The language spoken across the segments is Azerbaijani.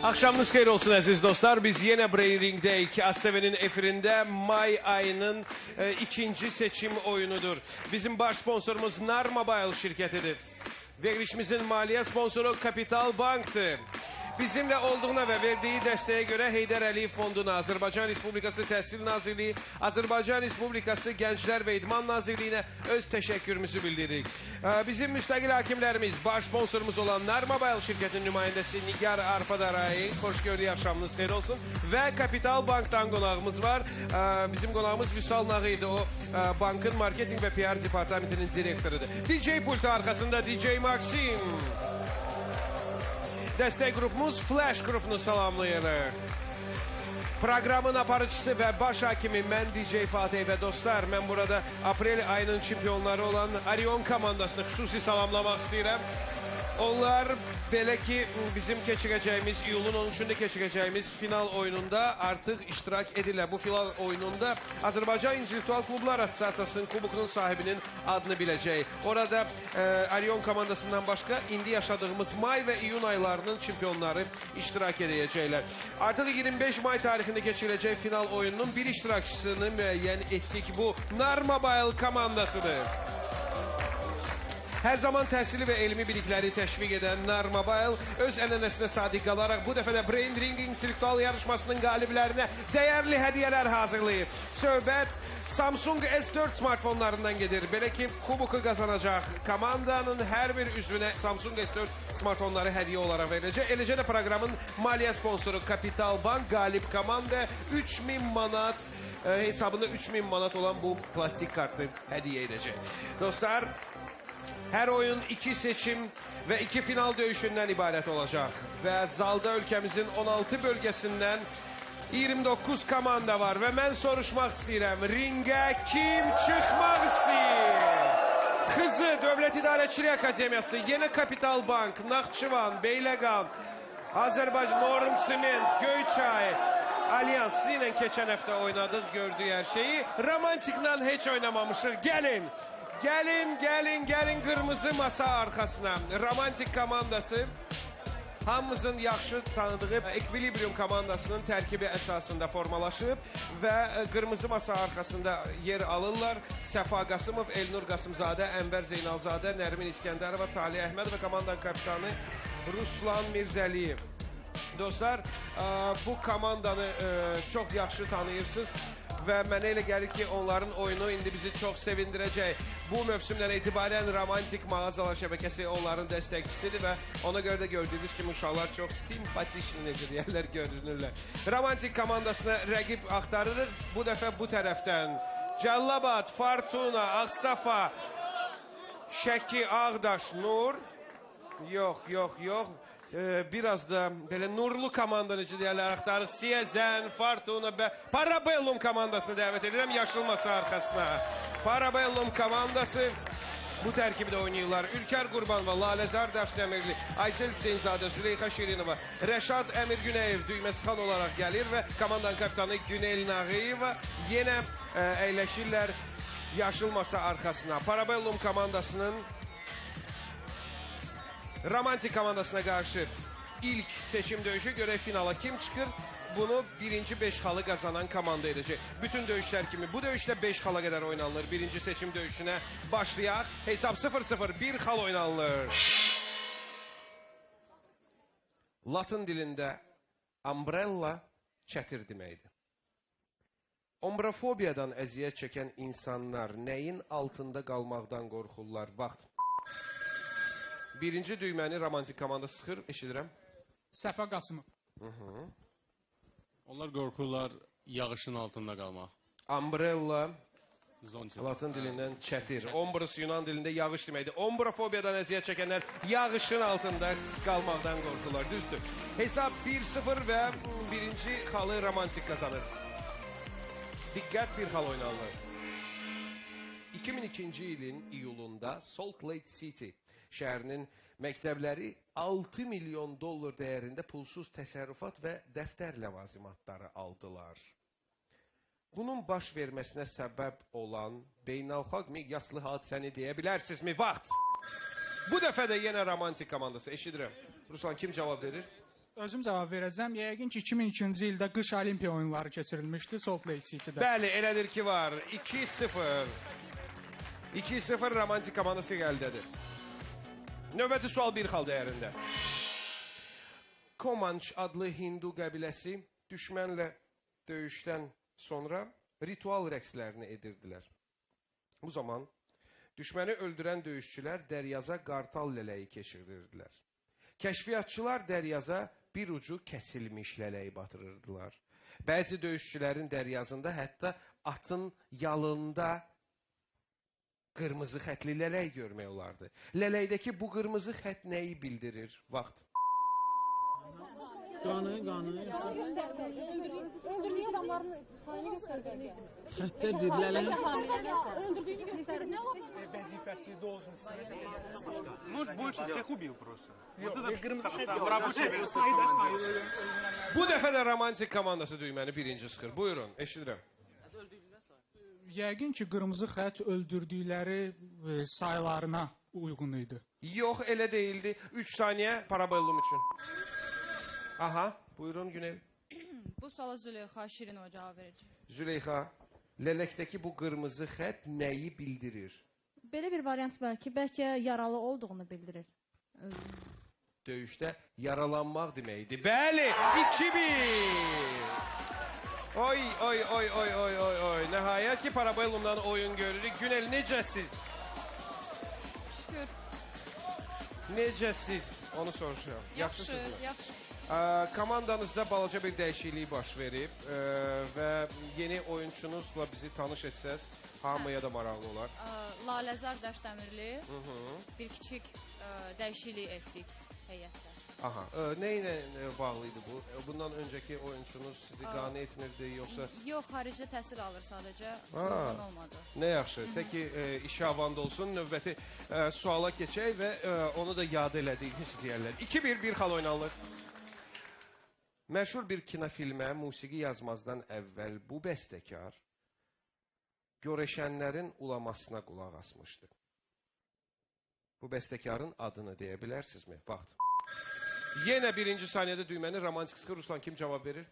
Akşamınız xeyir olsun əziz dostlar. Biz yenə Brain Ring'dəyik. ASTV'nin efirində may ayının ikinci seçim oyunudur. Bizim baş sponsorumuz Nar Mobile şirketidir. Verilişimizin maliyyə sponsoru Kapital Bank'tır. Bizimle olduğuna ve verdiği desteğe göre Heydər Əliyev Fonduna, Azərbaycan Respublikası Təhsil Nazirliyi, Azərbaycan Respublikası Gənclər və İdman Nazirliyine öz təşəkkürümüzü bildiririk. Bizim müstəqil hakimlərimiz, baş sponsorumuz olan Nar Mobile şirketinin nümayəndəsi Nigar Arpadarayi, xoş gördük, axşamınız xeyir olsun. Və Kapital Bank'tan qonağımız var. Bizim qonağımız Vüsal Nağı'ydı. O bankın marketing ve PR departamentinin direktörüdür. DJ pultu arkasında DJ Maxim. Destek grubumuz Flash grubunu salamlayırıq. Proqramın aparıcısı və baş hakimi mən DJ Fatih və dostlar, mən burada aprel ayının çempionları olan Orion komandasını xüsusi salamlamaq istəyirəm. Onlar belə ki bizim keçirəcəyimiz, iyulun 13-də keçirəcəyimiz final oyununda artıq iştirak edirlər. Bu final oyununda Azərbaycan İntellektual Klublar Assosiasiyasının kubukunun sahibinin adını biləcək. Orada Orion komandasından başqa indi yaşadığımız may və iyun aylarının çempionları iştirak edəcəklər. Artıq 25 may tarixində keçiriləcək final oyununun bir iştirakçısını müəyyən etdik. Bu Nar Mobile komandasıdır. Hər zaman təhsili və elmi bilikləri təşviq edən Nar Mobile öz ənənəsinə sadiq qalaraq bu dəfə də Brain Ring intellektual yarışmasının qaliblərinə dəyərli hədiyyələr hazırlayıb. Söhbət Samsung S4 smartfonlarından gedir. Belə ki, kubuku qazanacaq komandanın hər bir üzvünə Samsung S4 smartfonları hədiyyə olaraq veriləcək. Eləcə də proqramın maliyyə sponsoru Kapital Bank qalib komanda 3000 manat hesabında 3000 manat olan bu plastik kartı hədiyyə edəcək. Dostlar, her oyun 2 seçim ve 2 final döyüşünden ibaret olacak. Ve zalda ülkemizin 16 bölgesinden 29 komanda var. Ve ben soruşmak istedim. Ringe kim çıkmak istiyor? Kızı Dövlət İdarəçilik Akademiyası, Yeni Kapital Bank, Naxçıvan, Beyləqan, Azərbaycan, Norm Sement, Göyçay, Allianz sizinle geçen hafta oynadık, gördüğü her şeyi. Romantik'la hiç oynamamışız. Gelin. Gelin kırmızı masa arkasına. Romantik komandası hamımızın yaxşı tanıdığı Equilibrium komandasının tərkibi əsasında formalaşıb və qırmızı masa arkasında yer alırlar. Səfa Qasımov, Elnur Qasımzadə, Ənvər Zeynalzadə, Nərmin İskəndərova, Talih Əhməd və komandanın kapitanı Ruslan Mirzəliyev. Dostlar, bu komandanı çok yaxşı tanıyırsınız və mənə elə gəlir ki, onların oyunu indi bizi çox sevindirəcək. Bu mövsümdən etibarən Romantik Mağazalar şəbəkəsi onların dəstəkçisidir və ona görə də gördüyünüz kimi uşaqlar çox simpatişli, necə deyərlər, görünürlər. Romantik komandasına rəqib axtarırıq. Bu dəfə bu tərəfdən Cəllabad, Fortuna, Ağstafa, Şəki, Ağdaş, Nur. Yox. Biraz da belə nurlu komanda necə deyərlər axtarıq. Siyəzən, Fortuna və Parabellum komandasını dəvət edirəm yaşıl masa arkasına. Parabellum komandası bu tərkibdə oynayırlar. Ülkər Qurbanova, Laləzar Daşdəmirli, Aysel Hüseynzadə, Züleyxa Şirinova, Rəşad Əmir Günəyev düyməsxan olaraq gəlir və komandanın kapitanı Günel Nağıyeva yenə əyləşirlər yaşıl masa arkasına. Parabellum komandasının Romantik komandasına karşı ilk seçim döyüşü göre finala kim çıkır? Bunu birinci 5 xalı kazanan komanda edecek. Bütün dövüşler kimi bu dövüşte 5 xala kadar oynanılır. Birinci seçim dövüşüne başlayaq. Hesap 0-0 1 xal oynanılır. Latın dilinde umbrella çətir deməkdir. Ombrafobiyadan əziyyət çəkən insanlar nəyin altında qalmaqdan qorxurlar? Vaxt. Birinci düyməni Romantik komanda sıxır, eşidirəm. Səfa Qasımov. Onlar qorxurlar yağışın altında qalmaq. Umbrella, Latın dilindən çətir. Ombrus Yunan dilində yağış deməkdir. Ombrafobiyadan əziyyət çəkənlər yağışın altında qalmaqdan qorxurlar, düzdür. Hesab 1-0 və birinci xalı Romantik kazanır. Diqqət, bir xal oynanılır. 2002-ci ilin iyulunda Salt Lake City şəhərinin məktəbləri 6 milyon dollar dəyərində pulsuz təsərrüfat və dəftər ləvazimatları aldılar. Bunun baş verməsinə səbəb olan beynəlxalq miqyaslı hadisəni deyə bilərsinizmi? Vaxt! Bu dəfə də yenə Romantik komandası, eşidirəm. Ruslan, kim cavab verir? Özüm cavab verəcəm. Yəqin ki 2002-ci ildə qış olimpiya oyunları keçirilmişdi Salt Lake City-də. Bəli, elədir ki var. 2-0. 2-0 romantik komandası gəldədir. Növbəti sual bir xal dəyərində. Comanche adlı Hindu qəbiləsi düşmənlə döyüşdən sonra ritual rəqslərini edirdilər. Bu zaman düşməni öldürən döyüşçülər dəryaza qartal lələyi keçirirdilər. Kəşfiyyatçılar dəryaza bir ucu kəsilmiş lələyi batırırdılar. Bəzi döyüşçülərin dəryazında hətta atın yalında qırmızı xətli lələk görmək olardı. Lələkdəki bu qırmızı xət nəyi bildirir? Vaxt. Qanı. Öldürdüğü adamların sayını gösterdi. Xəttlər dedilərlər. Öldürdüğünü gösterdi. Ne olabilir? Vəzifəsi должен. Может, больше всех убил просто. Bu dəfə də romantik komandası düyməni birinci sıxır. Buyurun, eşidirəm. Yəqin ki qırmızı xətt öldürdükləri saylarına uyğun idi. Yox, elə deyildi. 3 saniyə parabellum üçün. Aha, buyurun Günel. Bu suala Züleyxa Şirinova cavab verəcək. Züleyxa, lələkdəki bu qırmızı xət nəyi bildirir? Belə bir variant bəlkə yaralı olduğunu bildirir. Döyüşdə yaralanmaq deməkdir. Bəli, 2-1. Oy. Nəhayət ki parabellumdan oyun görürük. Günel, necəsiz? Şükür. Necəsiz? Onu soruşuram. Yaxşı. Komandanızda balaca bir dəyişiklik baş verib və yeni oyunçunuzla bizi tanış etsəz, hamıya da maraqlı olar. Laləzar Daşdəmirli bir kiçik dəyişiklik etdik heyətdə. Aha, nə ilə bağlı idi bu? Bundan öncəki oyunçunuz sizi qane etmirdi, yoxsa? Yox, xaricdə təhsil alır sadəcə, uyğun olmadı. Nə yaxşı, təki işi avand olsun, növbəti suala keçək və onu da yad elədiyiniz deyərlər. 2-1, bir xal oynanılır. Məşhur bir kinofilmə musiqi yazmazdan əvvəl bu bəstəkar görəşənlərin ulamasına qulaq asmışdı. Bu bəstəkarın adını deyə bilərsinizmi? Vaxt. Yenə birinci saniyədə düyməni romantik sıxır. Ruslan kim cavab verir?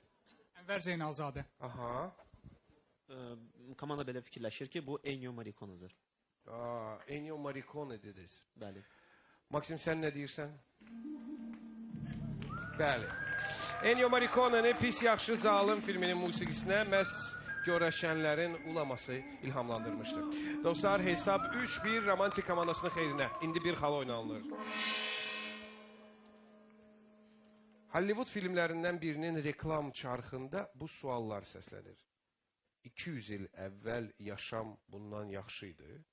Ənvər Zeynalzadə. Aha. Komanda belə fikirləşir ki, bu Ennio Morricone'dur. Ennio Morricone dediniz. Bəli. Maksim, sən nə deyirsən? Bəli. Ennio Morricone'nin Pis Yaxşı Zalım filminin musiqisinə məhz görəşənlərin ulaması ilhamlandırmışdır. Dostlar, hesab 3-1 romantik komandasının xeyrinə. İndi bir xal oynanılır. Hollywood filmlərindən birinin reklam çarxında bu suallar səslənir. 200 il əvvəl yaşam bundan yaxşı idi.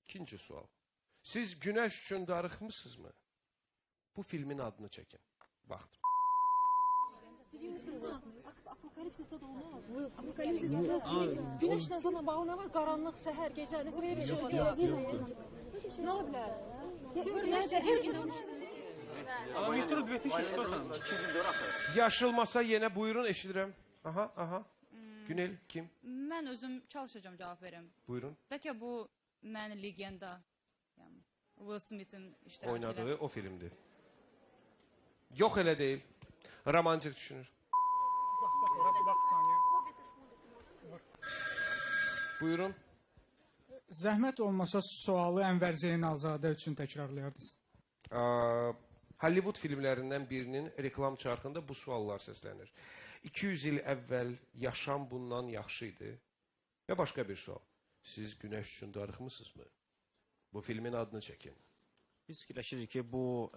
İkinci sual. Siz günəş üçün darıxmısınızmı? Bu filmin adını çəkin. Vaxt. Apokalipsis'e de olmaz. Apokalipsis olmaz. Güneşle sana bağlı ne var? Karanlık, seher, gece. Nasıl böyle bir şey olur? Ne olabilir? Siz güneşle А метро 2000 что там? Yaşılmasa yenə buyurun, eşidirəm. Aha. Günel, kim? Mən özüm çalışacağım cavab verim. Buyurun. Bəlkə bu mən legenda, yəni Will Smith'in iştirak Oynadığı o filmdir. Yox, elə deyil. Romantik düşünür. Bax saniyə. Buyurun. Zəhmət olmasa sualı Ənvər Zeynalzadə üçün təkrarlayardınız. Hollywood filmlərindən birinin reklam çarxında bu suallar səslənir. 200 il əvvəl yaşam bundan yaxşı idi. Və başqa bir sual. Siz günəş üçün darıxmısınızmı? Bu filmin adını çəkin. Biz fikirləşirik ki, bu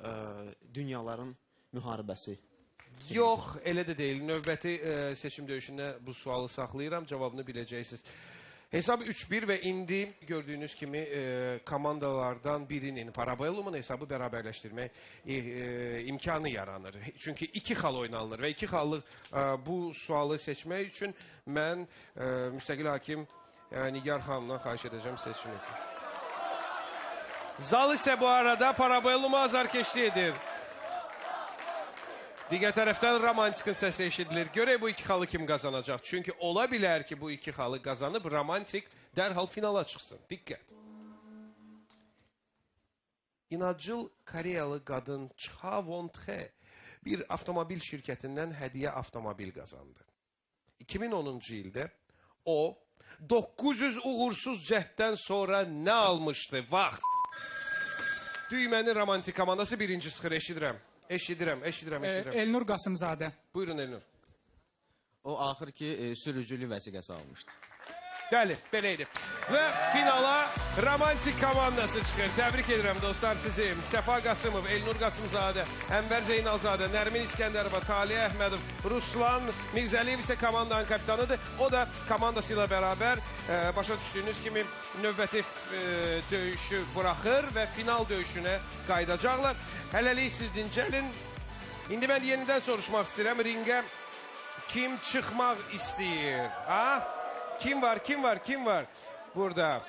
dünyaların müharibəsi. Yox, elə də deyil. Növbəti seçim döyüşündə bu sualı saxlayıram. Cavabını biləcəksiniz. Hesab 3-1 və indi gördüyünüz kimi komandalardan birinin parabellumun hesabı bərabərləşdirmək imkanı yaranır. Çünki 2 xal oynanılır və 2 xallıq bu sualı seçmək üçün mən müstəqil hakim Nigar xanımdan xahiş edəcəm seçim etsin. Zal isə bu arada parabellumu azarkeşli edir. Digər tərəfdən romantikin səsi eşidilir. Görək bu 2 xalı kim qazanacaq? Çünki ola bilər ki, bu 2 xalı qazanıb romantik dərhal finala çıxsın. Diqqət. İnadcıl Koreyalı qadın Cha Won-tae bir avtomobil şirkətindən hədiyyə avtomobil qazandı. 2010-cu ildə o 900 uğursuz cəhddən sonra nə almışdı? Vaxt. Düyməni romantik komandası birinci sıxır. Eşidirəm. Elnur Qasımzadə. Buyurun Elnur. O axır ki sürücülük vəsiqəsi almışdı. Bəli, belə idi. Və finala romantik komandası çıxır. Təbrik edirəm dostlar sizi. Səfa Qasımov, Elnur Qasımzadə, Ənvər Zeynalzadə, Nərmin İskəndərova, Taliyə Əhmədov, Ruslan Mirzəliyev isə komandanın kapitanıdır. O da komandası ilə bərabər başa düşdüyünüz kimi növbəti döyüşü buraxır və final döyüşünə qayıdacaqlar. Hələlik siz dincəlin. İndi mən yenidən soruşmaq istəyirəm. Ringə kim çıxmaq istəyir? Ha? Kim var? Burada.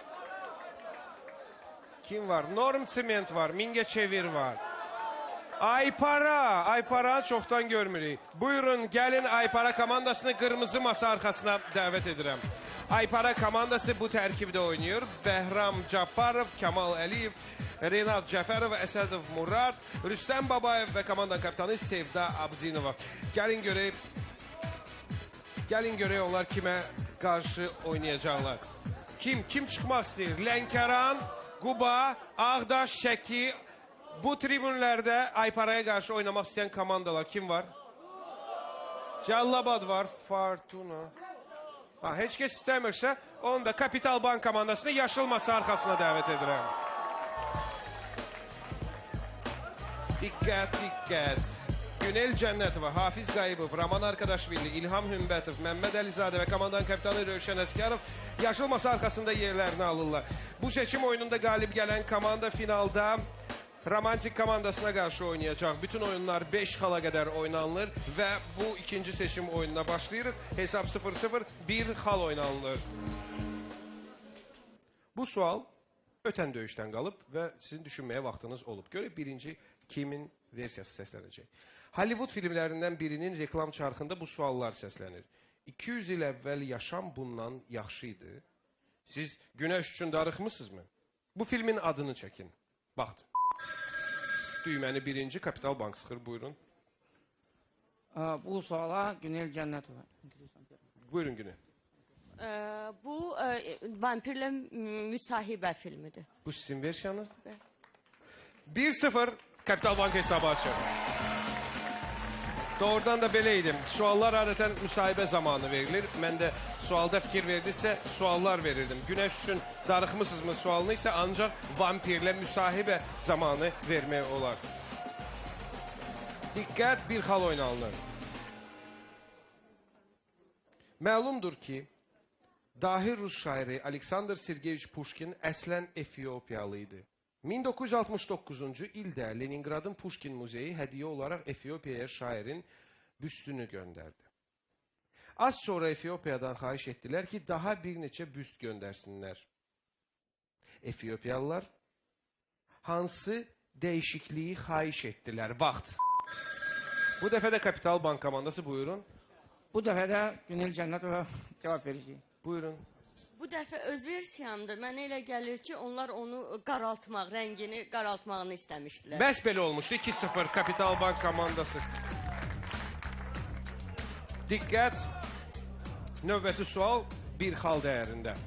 Kim var? Norm Sement var. Mingəçevir var. Aypara çoxdan görmürük. Buyurun, gəlin Aypara komandasını qırmızı masa arxasına dəvət edirəm. Aypara komandası bu tərkibdə oynayır. Bəhram Cabbarov, Kamal Əliyev, Renat Cəfərov, Əsədov Murad, Rüstəm Babayev və komandanın kapitanı Sevda Abzinova. Gəlin görək onlar kimə qarşı oynayacaqlar. Kim çıxmaq istəyir? Lənkəran, Quba, Ağdaş, Şəki. Bu tribünlərdə Ayparaya qarşı oynamaq istəyən komandalar kim var? Cəllabad var, Fortuna. Heç kəs istəmirsə, onu da Kapital Bank komandasını yaşıl masa arxasına dəvət edirəm. Diqqət. Günel Cənnətova, Hafiz Qayıbov, Raman Arkadaşvili, İlham Hümbətov, Məmməd Əlizadə və komandanın kapitanı Rövşən Əsgərov yaşıl masa arxasında yerlərini alırlar. Bu seçim oyununda qalib gələn komanda finalda romantik komandasına qarşı oynayacaq. Bütün oyunlar 5 xala qədər oynanılır və bu ikinci seçim oyununa başlayırıq. Hesab 0-0, 1 xal oynanılır. Bu sual ötən döyüşdən qalıb və sizin düşünməyə vaxtınız olub. Görək birinci kimin versiyası səslənəcək. Hollywood filmlərindən birinin reklam çarxında bu suallar səslənir. 200 il əvvəl yaşam bundan yaxşı idi. Siz günəş üçün darıxmısınızmı? Bu filmin adını çəkin. Vaxt. Düyməni birinci Kapital Bank sıxır, buyurun. Bu suala Günel Cənnətova. Buyurun Günel. Bu vampirlə müsahibə filmidir. Bu sizin versiyanızdır? 1-0 Kapital Bank hesabı açır. Doğrudan da belə idim. Suallar adətən müsahibə zamanı verilir. Mən də sualda fikir verdisə suallar verirdim. Günəş üçün darıxmısınızmı sualını isə ancaq vampirlə müsahibə zamanı vermək olar. Diqqət, bir xal oynanılır. Məlumdur ki, dahi Rus şairi Aleksandr Sergeyeviç Puşkin əslən Efiopiyalı idi. 1969-cu ildə Leningradın Puşkin Muzeyi hədiyyə olaraq Efiopiyaya şairin büstünü göndərdi. Az sonra Efiopiyadan xahiş etdilər ki, daha bir neçə büst göndərsinlər. Efiopiyalılar hansı dəyişikliyi xahiş etdilər? Vaxt. Bu dəfə də Kapital Bank komandası, buyurun. Bu dəfə də Günel Cənnətova cavab verəcək. Buyurun. Bu dəfə öz versiyamdır. Mənə elə gəlir ki, onlar onu qaraltmaq, rəngini qaraltmağını istəmişdilər. Bəs belə olmuşdu. 2-0 Kapital Bank komandası. Diqqət. Növbəti sual bir xal dəyərində.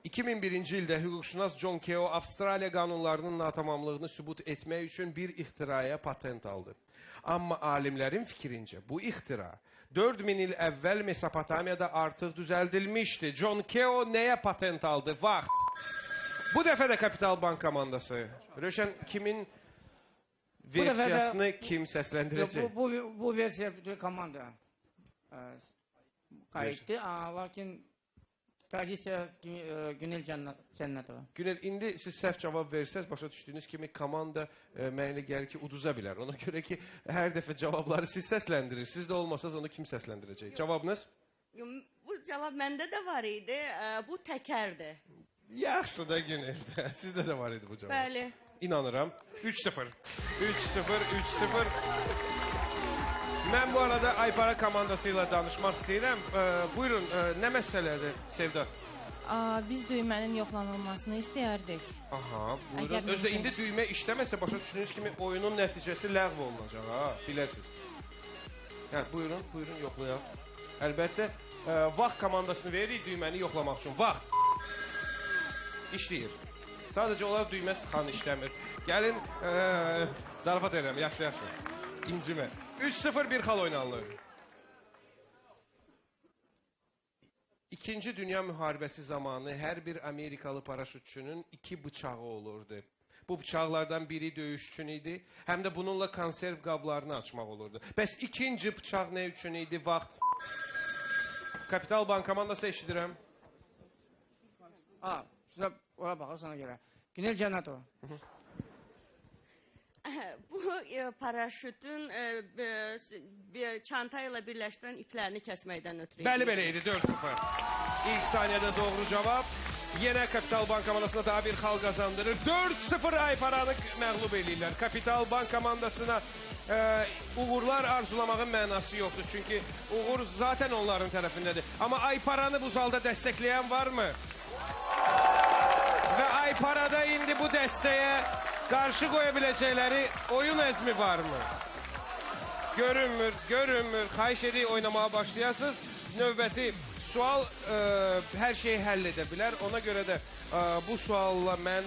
2001-ci ildə hüquqşünas John Keogh Avstraliya qanunlarının natamamlığını sübut etmək üçün bir ixtiraya patent aldı. Amma alimlərin fikrincə bu ixtira 4000 il əvvəl Mesopotamiyada artıq düzəldilmişdi. John Keogh nəyə patent aldı? Vaxt. Bu dəfə də Kapital Bank komandası. Rövşən, kimin versiyasını kim səsləndirəcək? Bu versiya bütün komanda qayıtdı. Lakin tradisiya Günel Cənnətova. Günel, indi siz səhv cavab verirsəz, başa düşdüyünüz kimi komanda mənə gəlir ki, uduza bilər. Ona görə ki, hər dəfə cavabları siz səsləndirir. Siz də olmasaz onu kim səsləndirəcək? Cavabınız? Bu cavab məndə də var idi. Bu təkərdir. Yaxşı da Günel'də. Sizdə də var idi bu cavab. Bəli. İnanıram. 3-0. 3-0. Mən bu arada Aypara komandası ilə danışmaq istəyirəm. Buyurun, nə məsələdir Sevda? Biz düymənin yoxlanılmasını istəyərdik. Aha, buyurun. Əgər Özdə mümkün indi düymə işləməsə başa düşdüyünüz kimi oyunun nəticəsi ləğv olunacaq, ha, biləsiniz. Hə, buyurun, buyurun yoxlayaq. Əlbəttə, vaxt komandasını veririk düyməni yoxlamaq üçün. Vaxt. İşləyir. Sadəcə olaraq düymə sıxan işləmir. Gəlin, zarafat edirəm, yaxşı, yaxşı. İncimə. 3-0 bir xal oynanılır. İkinci Dünya Müharibəsi zamanı hər bir Amerikalı paraşütçünün 2 bıçağı olurdu. Bu bıçaqlardan biri döyüş üçün idi, həm də bununla konserv qablarını açmaq olurdu. Bəs ikinci bıçaq nə üçün idi? Vaxt. Kapital Bank komandası eşidirəm. Sizə ora baxır sana görə. Günel Cənnətov. Bu paraşütün çanta ilə birləşdirən iplərini kəsməkdən ötürü. Bəli, belə idi, 4-0. İlk saniyədə doğru cavab. Yenə Kapital Bank komandasına daha bir xal qazandırır. 4-0 Ayparanı məğlub eləyirlər. Kapital Bank komandasına uğurlar arzulamağın mənası yoxdur. Çünki uğur zaten onların tərəfindədir. Amma Ayparanı bu zalda dəstəkləyən varmı? Və Ayparada indi bu dəstəyə qarşı qoya biləcəkləri oyun əzmi varmı? Görünmür, görünmür. Xahiş edik oynamağa başlayasınız. Növbəti sual hər şeyi həll edə bilər. Ona görə də bu sualla mən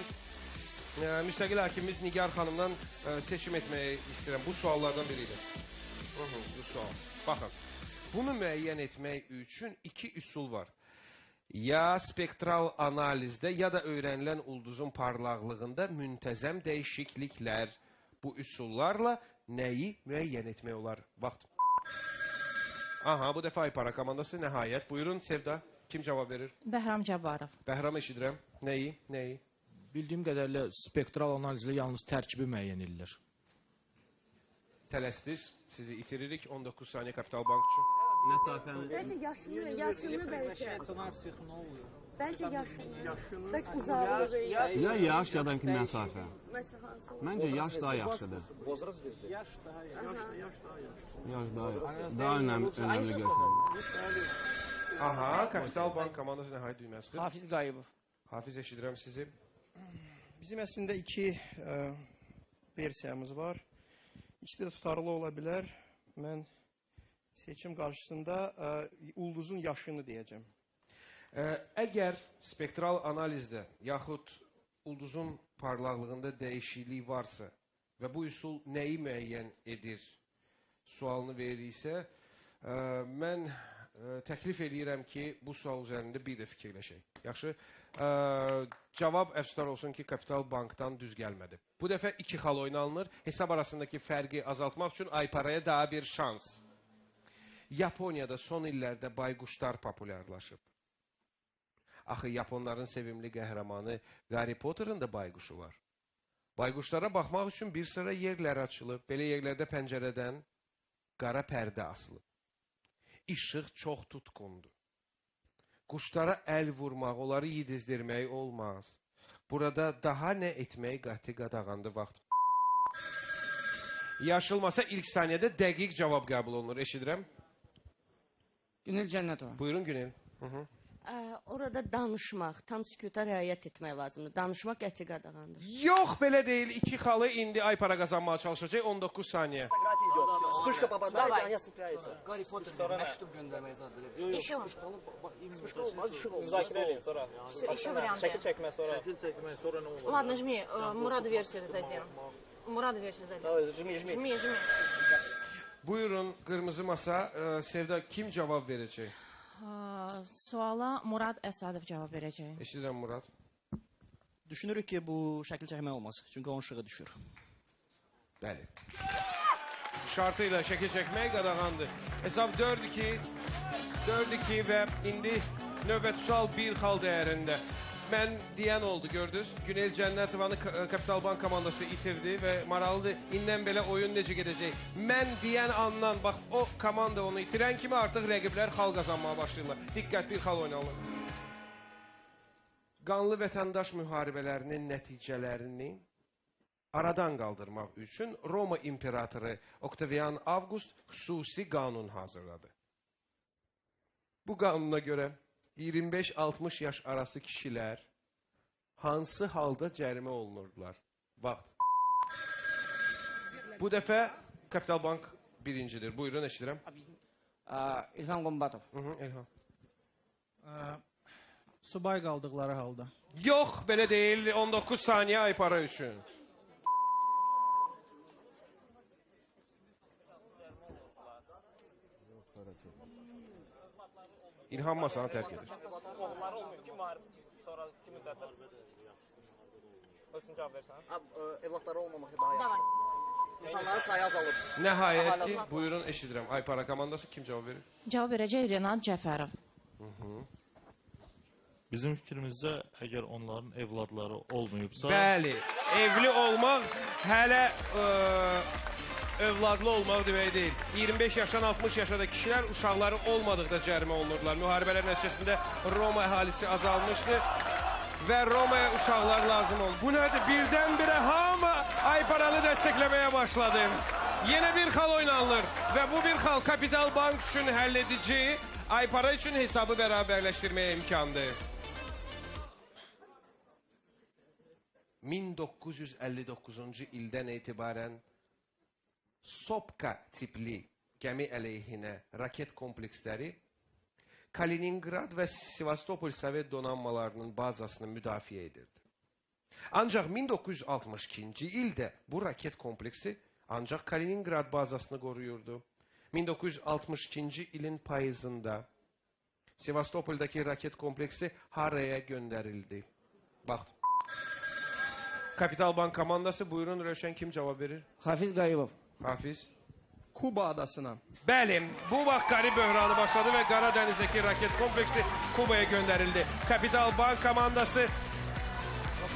müstəqil hakimimiz Nigar xanımdan seçim etməyi istəyirəm. Bu suallardan biridir. Bu sual. Baxın, bunu müəyyən etmək üçün 2 üsul var. Ya spektral analizdə, ya da öyrənilən ulduzun parlaqlığında müntəzəm dəyişikliklər. Bu üsullarla nəyi müəyyən etmək olar? Vaxt. Aha, bu dəfə Aypara komandası nəhayət. Buyurun Sevda, kim cavab verir? Bəhram Cabbarov. Bəhram eşidirəm. Nəyi? Nəyi? Bildiyim qədərlə spektral analizlə yalnız tərkibi müəyyən edilir. Tələsdiz, sizi itiririk. 19 saniyə Kapital Bank üçün. Məsafəni. Bəlkə yaşını bəlkə. Bəlkə yaşını. Bəlkə uzaqlığı. Ya yaş, ya da ki məsafə. Məncə yaş daha yaxşıdır. Yaş daha yaxşı. Yaş daha yaxşı. Daha önəmli görsənir. Aha, Kapital Bank komandası nəhayət düyməsi sıxır. Hafiz Qayıbov. Hafiz eşidirəm sizi. Bizim əslində 2 versiyamız var. İkisi də tutarlı ola bilər. Mən seçim qarşısında ulduzun yaşını deyəcəm. Əgər spektral analizdə yaxud ulduzun parlaqlığında dəyişiklik varsa və bu üsul nəyi müəyyən edir sualını veririksə, mən təklif eləyirəm ki, bu sual üzərində bir də fikirləşək. Yaxşı, cavab əfsuslar olsun ki, Kapital Bankdan düz gəlmədi. Bu dəfə 2 xal oynanılır. Hesab arasındakı fərqi azaltmaq üçün Ayparaya daha bir şans. Yaponiyada son illərdə bayquşlar populyarlaşıb. Axı, Yaponların sevimli qəhrəmanı Harry Potter'ın da bayquşu var. Bayquşlara baxmaq üçün bir sıra yerlər açılıb. Belə yerlərdə pəncərədən qara pərdə asılıb. İşıq çox tutqundur. Quşlara əl vurmaq, onları yedizdirmək olmaz. Burada daha nə etmək qəti qadağandı vaxt. Yaşılmasa ilk saniyədə dəqiq cavab qəbul olunur. Eşidirəm. Günel Cənnətov. Buyurun Günel. Orada danışmaq, tam sükuta riayət etmək lazımdır. Danışmaq qəti qadağandır. Yox, belə deyil. 2 xalı indi Aypara qazanmağa çalışacaq. 19 saniyə. Вспышка попадает, и они ослепляются. Гарри Поттер məktub göndərməyə zad bilir. İşim. Вспышка olmaz, işıq olmaz. Müzakirə edin sonra. İşi vəriantı. Şəkil çəkmə sonra. Şəkil çəkmə sonra nə olur? Ладно, жми. Murad versiyonu dayım. Murad versiyonu dayım. Жми. Buyurun, qırmızı masa. Sevda, kim cavab verəcək? Suala Murad Əsadov cavab verəcək. Eşidirəm Murad. Düşünürük ki, bu şəkil çəkmək olmaz. Çünki onun işığı düşür. Bəli. Şartıyla şəkil çəkmək qadağandır. Hesab 4-2. 4-2 və indi növbəti sual 1 xal dəyərində. Mən deyən oldu, gördünüz. Günel Cənnətovanı Kapital Bank komandası itirdi və maraqlıdır. İndən belə oyun necə gedəcək? Mən deyən andan, bax, o komanda onu itirən kimi artıq rəqiblər xal qazanmağa başlayırlar. Diqqət, bir xal oynanılır. Qanlı vətəndaş müharibələrinin nəticələrini aradan qaldırmaq üçün Roma imperatoru Oktavian Avqust xüsusi qanun hazırladı. Bu qanuna görə 25-60 yaş arası kişilər hansı halda cərimə olunurdular? Vaxt. Bu dəfə Kapital Bank birincidir. Buyurun, eşidirəm. İlham Qombatov. İlham. Subay qaldıqları halda. Yox, belə deyil. 19 saniyə Aypara üçün. İlham masanı tərk edir. Oğulları olmuyor ki, müharib sonra 2 müddətdə özünü cavab versən. Evlatları olmamaq daha yaxşı. İnsanların sayı azalır. Nəhayət ki, buyurun, eşidirəm. Aypara komandası kim cavab verir? Cavab verəcək Renat Cəfərov. Bizim fikrimizdə əgər onların evladları olmayıbsa... Bəli, evli olmaq hələ övladlı olmaq demək deyil. 25 yaşdan 60 yaşada kişilər uşaqları olmadıqda cərimə olunurdular. Müharibələr nəticəsində Roma əhalisi azalmışdı və Romaya uşaqlar lazım oldu. Bu nədir? Birdən-birə hamı Ayparanı dəstəkləməyə başladı. Yenə bir xal oynanılır və bu bir xal Kapital Bank üçün həlledici, Aypara üçün hesabı bərabərləşdirməyə imkandır. 1959-cu ildən etibarən Sopka tipli gəmi əleyhinə raket kompleksləri Kaliningrad və Sevastopol Sovet donanmalarının bazasını müdafiə edirdi. Ancaq 1962-ci ildə bu raket kompleksi ancaq Kaliningrad bazasını qoruyurdu. 1962-ci ilin payızında Sevastopoldakı raket kompleksi haraya göndərildi? Vaxt. Kapital Bank komandası, buyurun Rövşən, kim cavab verir? Hafiz Qaribov. Hafiz. Kuba adasına. Bəli, bu vaxt Karib böhranı başladı və Qaradənizdəki raket kompleksi Kubaya göndərildi. Kapital Bank komandası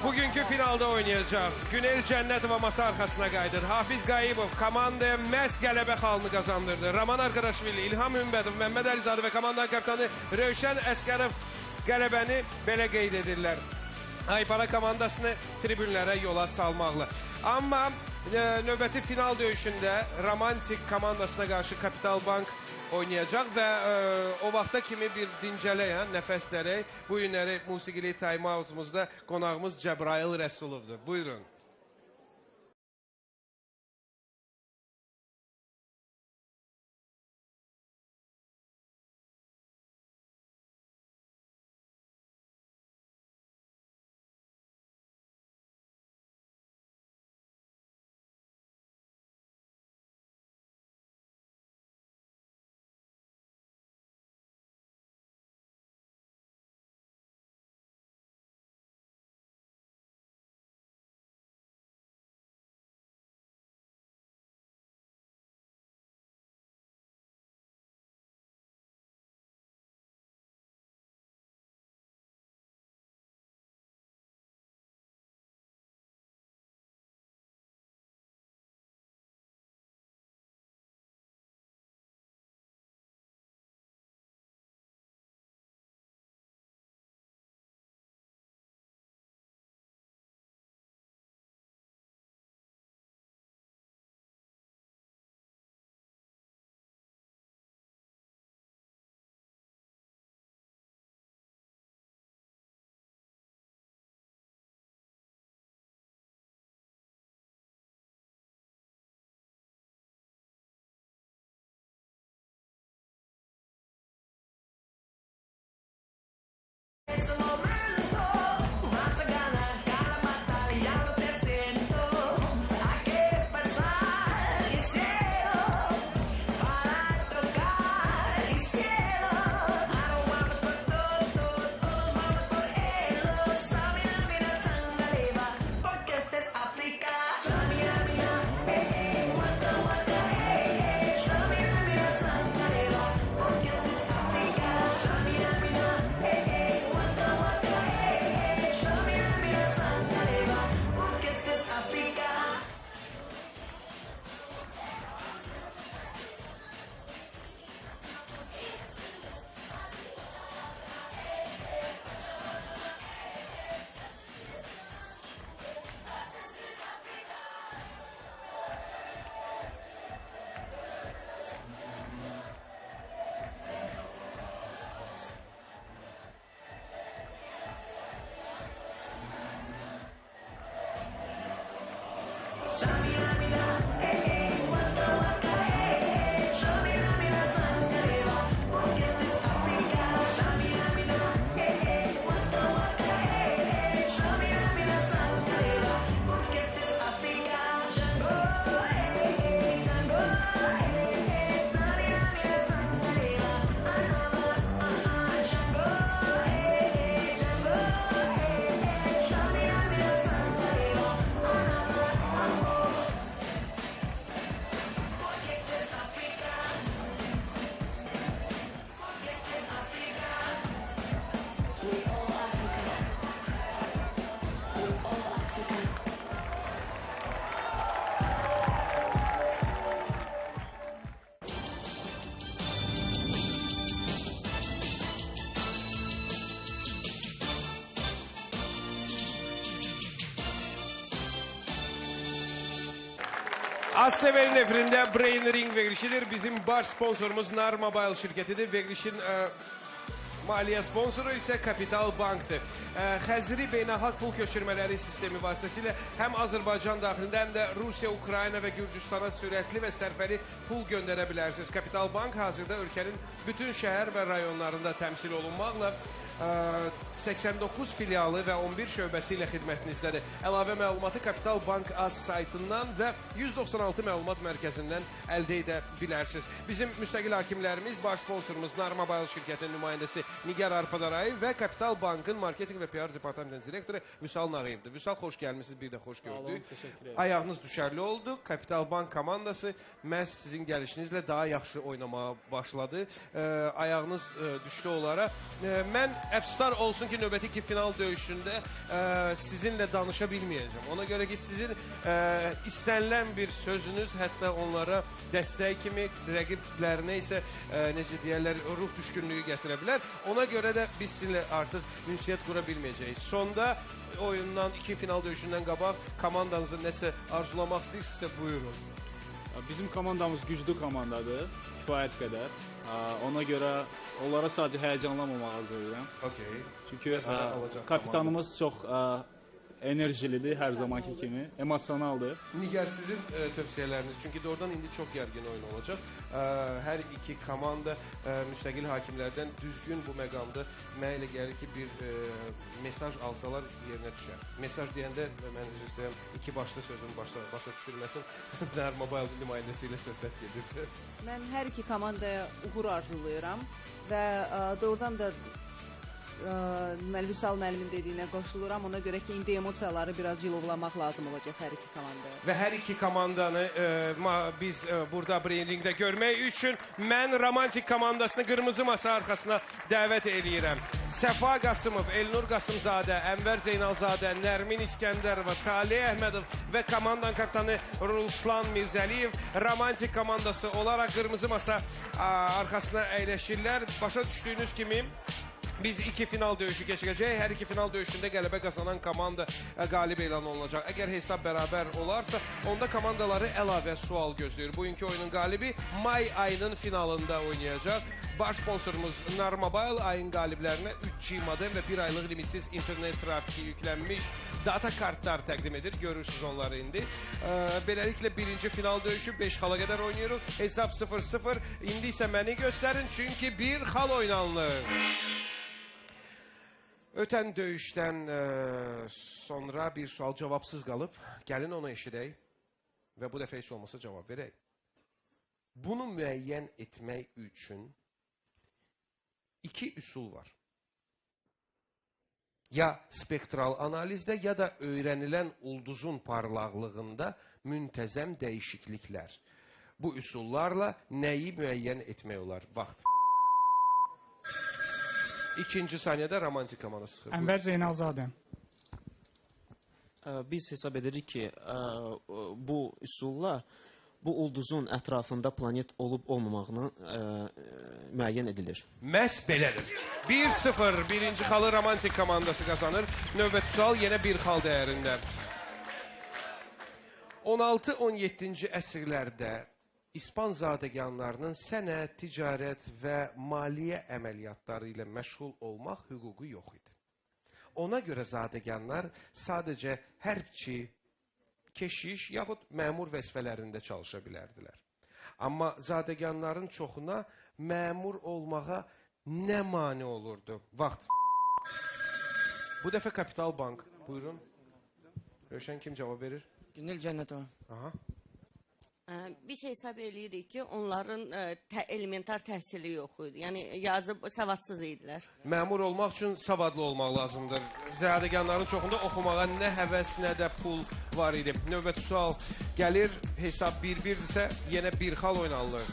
bugünkü finalda oynayacaq. Günel Cənnətova masa arxasına qayıdır. Hafiz Qayibov komandaya məhz qələbə xalını qazandırdı. Raman Arkadaşvili, İlham Ümbədov, Məmməd Əlizadə və komandanın kapitanı Rövşən Əskərov qələbəni belə qeyd edirlər. Aypara komandasını tribünlərə yola salmaqla. Amma növbəti final döyüşündə Romantik komandasına qarşı Kapital Bank oynayacaq və o vaxta kimi bir dincələyən, nəfəslərək bu günləri musiqili time-outumuzda qonağımız Cəbrayıl Rəsulovdur. Buyurun. ASTV'nin efirinde Brain Ring verilişidir. Bizim baş sponsorumuz Nar Mobile şirketidir. Verilişin maliyyə sponsoru isə Kapital Bankdır. Xəzri beynəlxalq pul köçürmələri sistemi vasitəsilə həm Azərbaycan daxilində, həm də Rusiya, Ukrayna və Gürcüstana sürətli və sərfəli pul göndərə bilərsiniz. Kapital Bank hazırda ölkənin bütün şəhər və rayonlarında təmsil olunmaqla 89 filialı və 11 şöbəsi ilə xidmətinizdədir. Əlavə məlumatı Kapital Bank AZ saytından və 196 məlumat mərkəzindən əldə edə bilərsiniz. Bizim müstəqil hakimlərimiz, baş sponsorumuz Nar Mobile şirkətinin nümayəndəsi Nigar Arpadarayev və Kapital Bankın marketinq və PR departamentinin direktoru Vüsal Nağıyevdir. Vüsal, xoş gəlmişsiniz, bir də xoş gördük. Ayağınız düşərli oldu. Kapital Bank komandası məhz sizin gəlişinizlə daha yaxşı oynamağa başladı. Ayağınız düşdü olaraq. Mən əfsuslar olsun ki, növbəti 2 final döyüşündə sizinlə danışa bilməyəcəm. Ona görə ki, sizin istənilən bir sözünüz hətta onlara dəstək kimi, rəqiblərinə isə necə deyərlər, ruh düşkünlüyü gətirə bilər. Ona görə də biz sizinlə artıq ünsiyyət qura bilməyəcəyik. Sonda oyundan, 2 final döyüşündən qabaq komandanızı nəsə arzulamaq istəyirsinizsə buyurun. Bizim komandamız güclü komandadır, kifayət qədər. Ona görə onlara sadəcə həyəcanlanmamaq arzu edirəm. Çünki kapitanımız çox enerjilidir hər zamanki kimi, emosionaldır. Nigar, sizin tövsiyələriniz, çünki doğrudan indi çox gərgin oyun olacaq. Hər iki komanda müstəqil hakimlərdən düzgün bu məqamda mənə elə gəlir ki, bir mesaj alsalar yerinə düşər. Mesaj deyəndə mən üzr istəyirəm, iki başlı sözün başa düşülməsin. Nar Mobile nümayəndəsi ilə söhbət gedirsə. Mən hər iki komandaya uğur arzulayıram və doğrudan da Vüsal müəllimin dediyinə qoşuluram. Ona görə ki, indi emosiyaları biraz cilovlamaq lazım olacaq hər iki komandaya. Və hər iki komandanı biz burada Brain Ring'də görmək üçün mən romantik komandasını qırmızı masa arxasına dəvət eləyirəm. Səfa Qasımov, Elnur Qasımzadə, Ənvər Zeynalzadə, Nərmin İskəndərova, Talih Əhmədov və komandanın kapitanı Ruslan Mirzəliyev romantik komandası olaraq qırmızı masa arxasına əyləşirlər. Başa düşdüyünüz kimi biz 2 final döyüşü keçirəcək. Hər 2 final döyüşündə qələbə qazanan komanda qalib elan olunacaq. Əgər hesab bərabər olarsa, onda komandaları əlavə sual gözləyir. Bugünkü oyunun qalibi may ayının finalında oynayacaq. Baş sponsorumuz Nar Mobile ayın qaliblərinə 3G modem və 1 aylıq limitsiz internet trafiki yüklənmiş data kartlar təqdim edir. Görürsünüz onları indi. Beləliklə birinci final döyüşü 5 xala qədər oynayırıq. Hesab 0-0. İndi isə məni göstərin, çünki bir xal oynanılır. Ötən döyüşdən sonra bir sual cavabsız qalıb. Gəlin onu eşidək və bu dəfə heç olmasa cavab verək. Bunu müəyyən etmək üçün 2 üsul var. Ya spektral analizdə, ya da öyrənilən ulduzun parlaqlığında müntəzəm dəyişikliklər. Bu üsullarla nəyi müəyyən etmək olar? Vaxt. İkinci saniyədə romantik komandası çıxır. Ənvər Zeynalzadə. Biz hesab edirik ki, bu üsulla bu ulduzun ətrafında planet olub-olmamağını müəyyən edilir. Məhz belədir. 1-0 birinci xalı romantik komandası qazanır. Növbəti sual yenə bir xal dəyərində. 16-17-ci əsrlərdə İspan zadəganlarının sənət, ticarət və maliyyə əməliyyatları ilə məşğul olmaq hüququ yox idi. Ona görə zadəganlar sadəcə hərbçi, keşiş yaxud məmur vəzifələrində çalışa bilərdilər. Amma zadəganların çoxuna məmur olmağa nə mane olurdu? Vaxt. Bu dəfə Kapital Bank. Buyurun. Rövşən kim cavab verir? Günel Cənnətov. Aha. Biz hesab eləyirik ki, onların elementar təhsili yox idi. Yəni, yazıb savadsız idilər. Məmur olmaq üçün savadlı olmaq lazımdır. Zadəganların çoxunda oxumağa nə həvəs, nə də pul var idi. Növbəti sual gəlir. Hesab 1-1-dirsə, yenə bir xal oynanılır.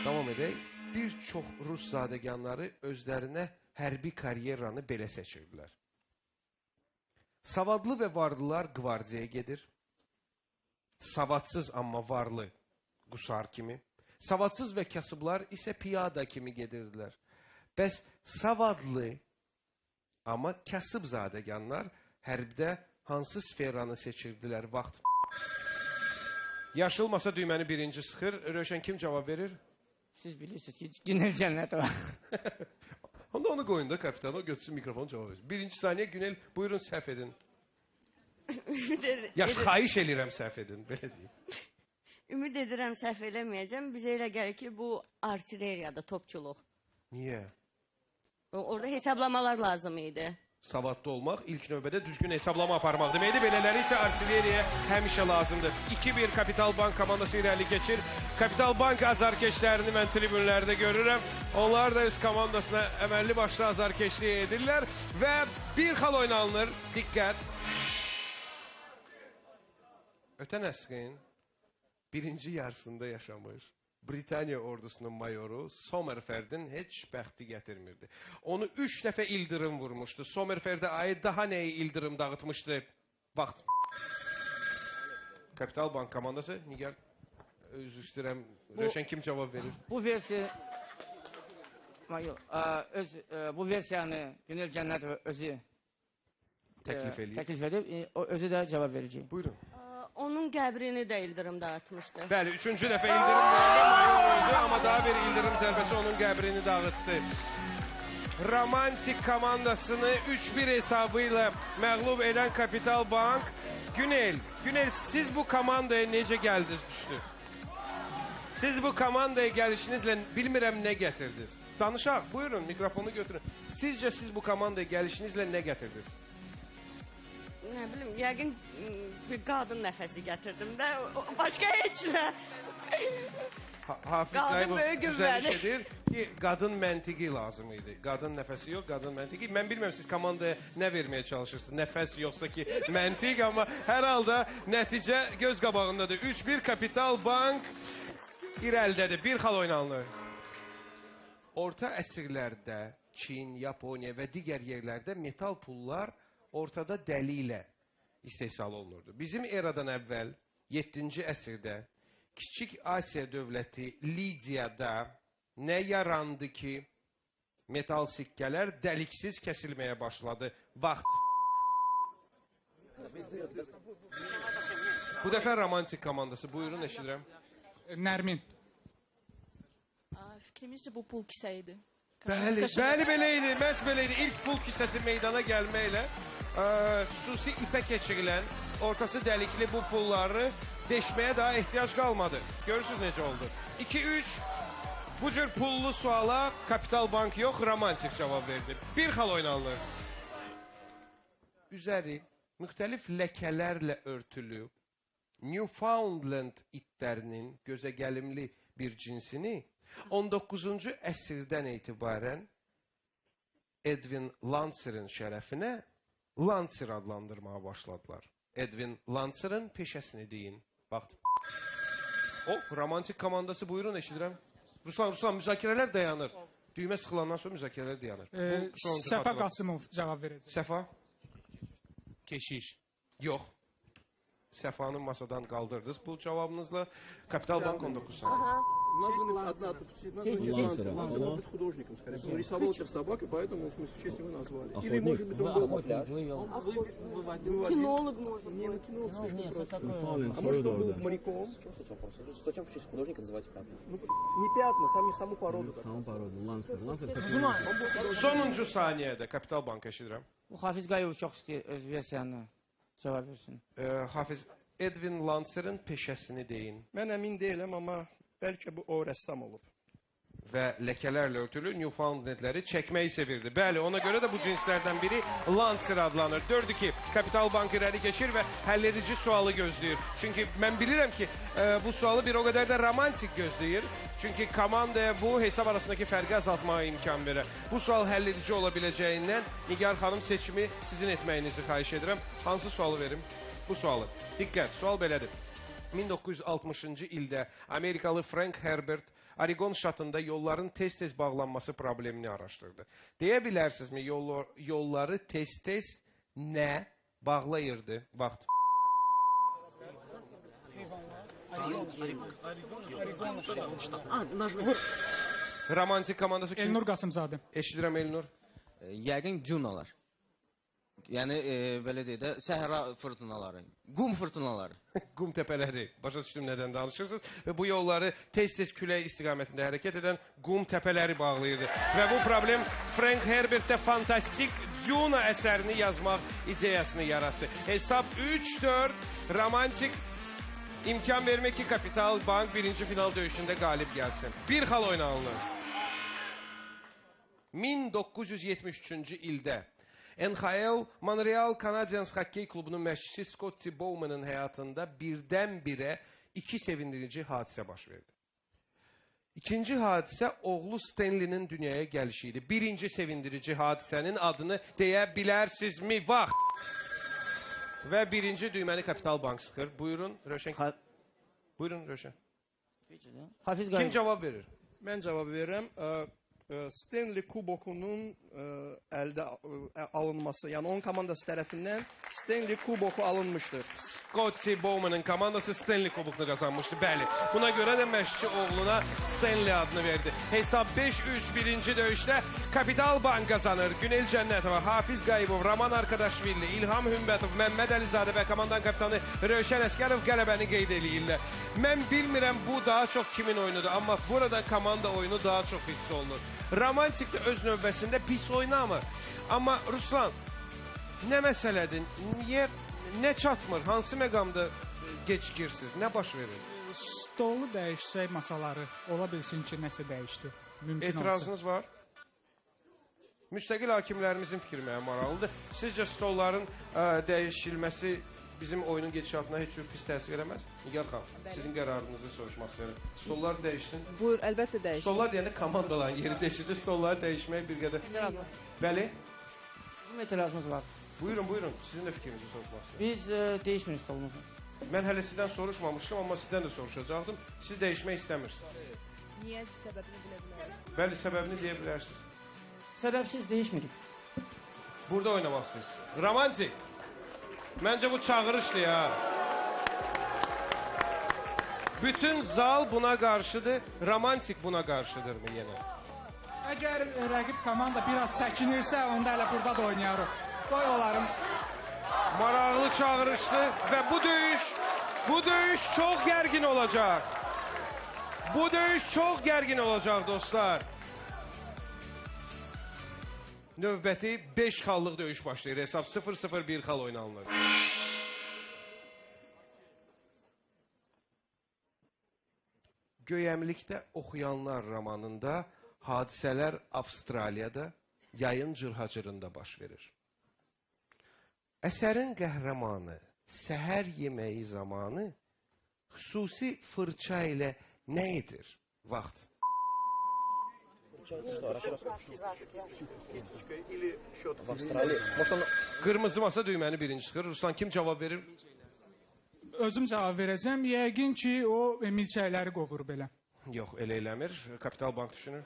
Davam edək. Bir çox Rus zadəganları özlərinə hərbi karyeranı belə seçirdilər. Savadlı və varlılar qvardiyaya gedir. Savadsız amma varlı qusar kimi. Savadsız və kasıblar isə piyada kimi gedirdilər. Bəs savadlı amma kasıb zadəganlar hərbdə hansı sferanı seçirdilər? Vaxt. Yaşılmasa düyməni birinci sıxır. Rövşən kim cavab verir? Siz bilirsiniz ki, Günel Cənnət var. Onda onu qoyun da kapitan, o götürsün mikrofonu cavab verir. Birinci saniye Günel, buyurun səhv edin. Xahiş eləyirəm səhv edin, belə deyim. Ümid edirəm səhv eləməyəcəm. Bizə elə gəlir ki, bu artilleriyada topçuluq. Niyə? Orada hesablamalar lazım idi. Savadlı olmaq, ilk növbədə düzgün hesablama aparmaq deməkdir. Belələri isə artilleriya həmişə lazımdır. 2-1 Kapital Bank komandası irəli keçir. Kapital Bank azarkeşlərini mən tribünlərdə görürəm. Onlar da öz komandasına əməlli başlı azarkeşliyi edirlər. Və bir xal oynanılır. Diqqət. Ötən əsrin birinci yarısında yaşamış Britaniya ordusunun mayoru Somerferdin heç bəxti gətirmirdi. Onu 3 dəfə ildırım vurmuşdu. Somerferdə aid daha nəyi ildırım dağıtmışdı? Vaxt. Kapital Bank komandası. Nigar, özür istəyirəm. Rövşən kim cavab verir? Bu versiya... Bu versiyanı Günel Cənnət özü təklif edib. O özü də cavab verəcək. Buyurun. Onun qəbrini də ildırım dağıtmışdı. Bəli, 3-cü dəfə ildırım mayor oldu, amma daha bir ildırım zərbəsi onun qəbrini dağıtdı. Romantik komandasını 3-1 hesabı ilə məğlub edən Kapital Bank. Günel, siz bu komandaya necə gəldiniz, düşdü? Siz bu komandaya gəlişinizlə bilmirəm nə gətirdiniz. Danışaq, buyurun, mikrofonu götürün. Sizcə siz bu komandaya gəlişinizlə nə gətirdiniz? Nə bilim, yəqin bir qadın nəfəsi gətirdim də, başqa heç nə. Hafiz Naibov düzəliş edir ki, qadın məntiqi lazım idi. Qadın nəfəsi yox, qadın məntiqi. Mən bilməm, siz komandaya nə verməyə çalışırsınız? Nəfəs yoxsa ki, məntiq, amma hər halda nəticə göz qabağındadır. 3-1 Kapital Bank irəlidədir. Bir xal oynanılır. Orta əsrlərdə Çin, Yaponiya və digər yerlərdə metal pullar ortada dəli ilə istehsal olunurdu. Bizim eradan əvvəl 7-ci əsrdə Kiçik Asiya dövləti Lidiyada nə yarandı ki, metal sikkələr dəliksiz kəsilməyə başladı. Vaxt. Bu dəfə romantik komandası. Buyurun, eşidirəm. Nərmin. Fikrimizcə bu pul kisə idi. Bəli, belə idi, məhz belə idi. İlk pul kisəsi meydana gəlməklə xüsusi ipə keçirilən, ortası dəlikli bu pulları deşməyə daha ehtiyac qalmadı. Görürsünüz necə oldu. 2-3, bu cür pullu suala Kapital Bank yox, romantik cavab verdi. Bir xal oynanılır. Üzəri müxtəlif ləkələrlə örtülü Newfoundland itlərinin gözəgəlimli bir cinsini 19-cu əsrdən etibarən Edwin Lancer'ın şərəfinə Lancer adlandırmağa başladılar. Edwin Lancer'ın peşəsini deyin. Vaxt. Romantik komandası, buyurun, eşidirəm. Ruslan, müzakirələr dayanır. Düymə sıxılandan sonra müzakirələr dayanır. Səfa Qasımov cavab verəcək. Səfa? Keşiş. Yox. Səfanı masadan qaldırdınız bu cavabınızla. Kapital Bank 19 saniye. Названы одна он мог быть художником, скорее всего. Он рисовал этих собак, и поэтому, в смысле, в честь его назвали. Или, может быть, он был кинолог, может быть. Не, на кинолог слишком просто. А может, он был моряком. Зачем в честь художника называть пятна? Не пятна, саму породу. Саму пороdu, Lancer. Sonuncu saniyədə Kapital Bank eşidirəm. Bu Hafiz Qayov çox istəyir öz versiyanı cavab versin. Hafiz, Edwin Lancer'ın peşəsini deyin. Mən əmin deyiləm, amma bəlkə bu o rəssam olub. Və ləkələrlə örtülü Newfoundlandləri çəkməyi sevirdi. Bəli, ona görə də bu cinslərdən biri Lancer adlanır. 4-2 Kapital Bank irəli keçir və həlledici sualı gözləyir. Çünki mən bilirəm ki, bu sualı bir o qədər də romantik gözləyir. Çünki komandaya bu hesab arasındakı fərqi azaltmağa imkan verir. Bu sual həlledici ola biləcəyindən Nigar xanım seçimi sizin etməyinizi xahiş edirəm. Hansı sualı verim? Bu sualı. Diqqət, sual belədir. 1960-cı ildə Amerikalı Frank Herbert Oregon ştatında yolların tez-tez bağlanması problemini araşdırdı. Deyə bilərsinizmi, yolları tez-tez nə bağlayırdı? Vaxt. Romantik komandası kim? Elnur Qasımzadə. Eşidirəm, Elnur. Yəqin Cunalar. Yəni belə deyək də səhra fırtınaları, qum fırtınaları. Qum təpələri. Başa düşdüm nədən danışırsınız. Və bu yolları tez-tez külək istiqamətində hərəkət edən qum təpələri bağlayırdı. Və bu problem Frank Herbert'də fantastik Duna əsərini yazmaq ideyasını yarattı. Hesab 3-4 romantik imkan vermək ki, Kapital Bank birinci final döyüşündə qalib gəlsin. Bir xal oynanılır. 1973-cü ildə NHL Montreal Canadiens hokkey klubunun məşqçisi Scotty Bowman'ın həyatında birdən-birə iki sevindirici hadisə baş verdi. İkinci hadisə oğlu Stanley'nin dünyaya gəlişi idi. Birinci sevindirici hadisənin adını deyə bilərsinizmi? Vaxt! Və birinci düyməni Kapital Bank sıxır. Buyurun, Röşen. Buyurun, Röşen. Kim cavab verir? Mən cavab verirəm. Stanley Kubokunun əldə alınması, yəni onun komandası tərəfindən Stanley Kuboku alınmışdır. Scotty Bowman'ın komandası Stanley Kubokunu qazanmışdı, bəli. Buna görə də məşqçi oğluna Stanley adını verdi. Hesab 5-3 birinci döyüşdə Kapital Bank qazanır. Günel Cənnətova, Hafiz Qayıbov, Raman Arkadaşvili, İlham Hümbətov, Məmməd Əlizadə və komandanın kapitanı Rövşən Əskərov qələbəni qeyd eləyirlər. Mən bilmirəm bu daha çox kimin oyunudur, amma burada komanda oyunu daha çox hiss olunur. Romantik də öz növbəsində pis oynamır. Amma Ruslan, nə məsələdir? Niyə, nə çatmır? Hansı məqamda gecikirsiniz? Nə baş verir? Stolu dəyişsək masaları, ola bilsin ki, nəsə dəyişdi. Mümkün Etirazınız var? Müstəqil hakimlərimizin fikri mənə maraqlıdır. Sizcə stolların dəyişilməsi bizim oyunun gedişatına heç pis təsir eləməz? Nigar xanım, sizin qərarınızı soruşmaq istəyirəm. Stollar dəyişsin. Buyur, əlbəttə dəyişsin. Stollar deyəndə komandaların yeri dəyişəcək, stolları dəyişməyə bir qədər. Bəli? Bizim etirazımız var. Buyurun, buyurun. Sizin də fikrinizi soruşmaq istəyirəm. Biz dəyişmirik stolumuzu. Mən hələ sizdən soruşmamışdım, amma sizdən də soruşacaqdım. Siz dəyişmək istəmirsiniz. Niyə? Səbəbini bilə bilərsiniz. Bəli, səbəbini deyə bilərsiniz. Səbəbsiz dəyişmirik. Burada oynamaq istəyirsiniz. Romantik. Məncə bu çağırışdır ya. Bütün zal buna qarşıdır, romantik buna qarşıdırmı yenə? Əgər rəqib komanda biraz çəkinirsə, onda elə burada da oynayarıq. Qoy onların. Maraqlı çağırışdır və bu döyüş çox gərgin olacaq. Bu döyüş çox gərgin olacaq dostlar. Növbəti 5 xallıq döyüş başlayır. Hesab 0-0 bir xal oynanılır. Göyəmlikdə oxuyanlar romanında hadisələr Avstraliyada yayın cırhacırında baş verir. Əsərin qəhrəmanı səhər yeməyi zamanı xüsusi fırça ilə nə edir? Vaxt. Qırmızı masa düyməni birinci çıxır. Ruslan kim cavab verir? Özüm cavab verəcəm. Yəqin ki, o milçəkləri qovur belə. Yox, elə eləmir. Kapital Bank düşünür.